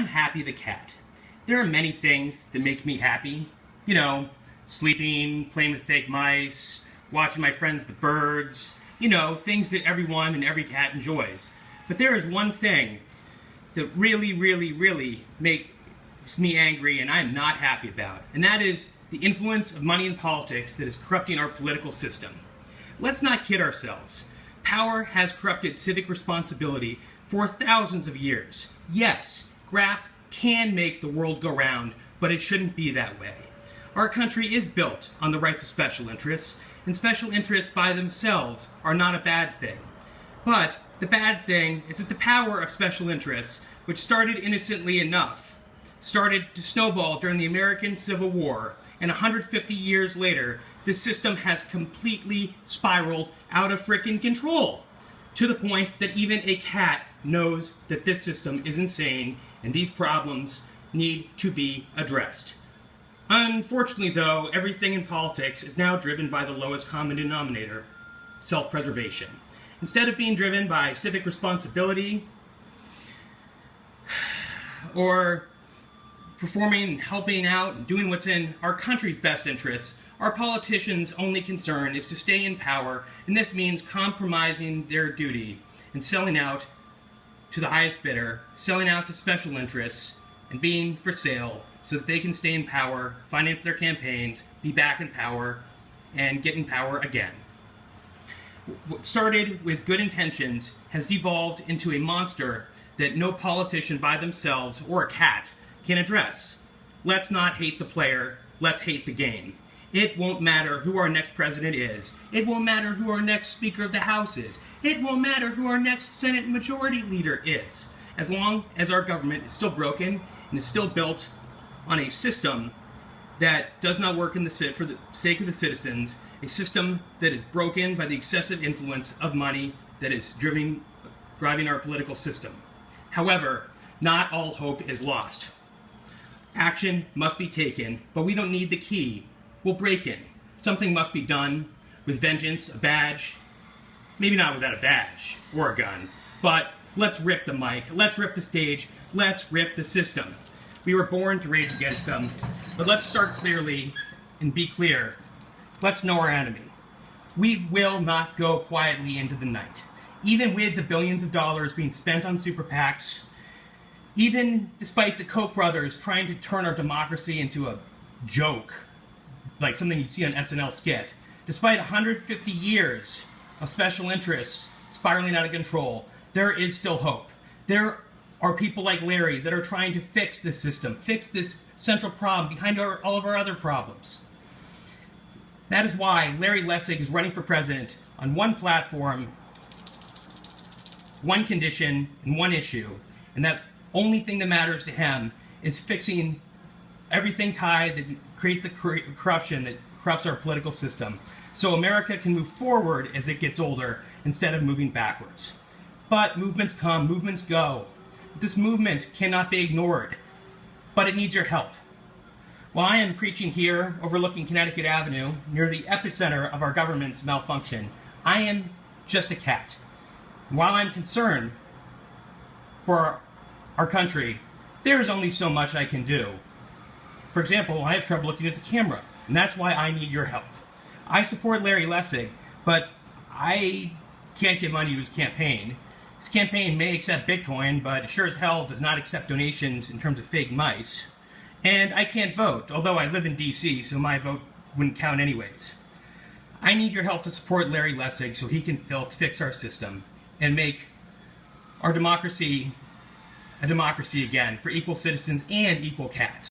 I'm Happy the cat. There are many things that make me happy. You know, sleeping, playing with fake mice, watching my friends the birds, you know, things that everyone and every cat enjoys. But there is one thing that really makes me angry and I'm not happy about, and that is the influence of money in politics that is corrupting our political system. Let's not kid ourselves. Power has corrupted civic responsibility for thousands of years. Yes, graft can make the world go round, but it shouldn't be that way. Our country is built on the rights of special interests, and special interests by themselves are not a bad thing. But the bad thing is that the power of special interests, which started innocently enough, started to snowball during the American Civil War, and 150 years later, this system has completely spiraled out of frickin' control, to the point that even a cat knows that this system is insane and these problems need to be addressed. Unfortunately, though, everything in politics is now driven by the lowest common denominator, self-preservation. Instead of being driven by civic responsibility or performing and helping out and doing what's in our country's best interests, our politicians' only concern is to stay in power, and this means compromising their duty and selling out to the highest bidder, selling out to special interests, and being for sale so that they can stay in power, finance their campaigns, be back in power, and get in power again. What started with good intentions has devolved into a monster that no politician by themselves or a cat can address. Let's not hate the player, let's hate the game. It won't matter who our next president is. It won't matter who our next Speaker of the House is. It won't matter who our next Senate Majority Leader is. As long as our government is still broken and is still built on a system that does not work for the sake of the citizens, a system that is broken by the excessive influence of money that is driving our political system. However, not all hope is lost. Action must be taken, but we don't need the key. We'll break in. Something must be done with vengeance, a badge. Maybe not without a badge or a gun, but let's rip the mic, let's rip the stage, let's rip the system. We were born to rage against them, but let's start clearly and be clear. Let's know our enemy. We will not go quietly into the night. Even with the billions of dollars being spent on super PACs, even despite the Koch brothers trying to turn our democracy into a joke, like something you'd see on SNL skit, despite 150 years of special interests spiraling out of control, there is still hope. There are people like Larry that are trying to fix this system, fix this central problem behind all of our other problems. That is why Larry Lessig is running for president on one platform, one condition, and one issue, and that only thing that matters to him is fixing everything tied that creates the corruption that corrupts our political system, so America can move forward as it gets older instead of moving backwards. But movements come, movements go. This movement cannot be ignored, but it needs your help. While I am preaching here overlooking Connecticut Avenue, near the epicenter of our government's malfunction, I am just a cat. While I'm concerned for our country, there is only so much I can do. For example, I have trouble looking at the camera, and that's why I need your help. I support Larry Lessig, but I can't give money to his campaign. His campaign may accept Bitcoin, but it sure as hell does not accept donations in terms of fake mice. And I can't vote, although I live in DC, so my vote wouldn't count anyways. I need your help to support Larry Lessig so he can fix our system and make our democracy a democracy again for equal citizens and equal cats.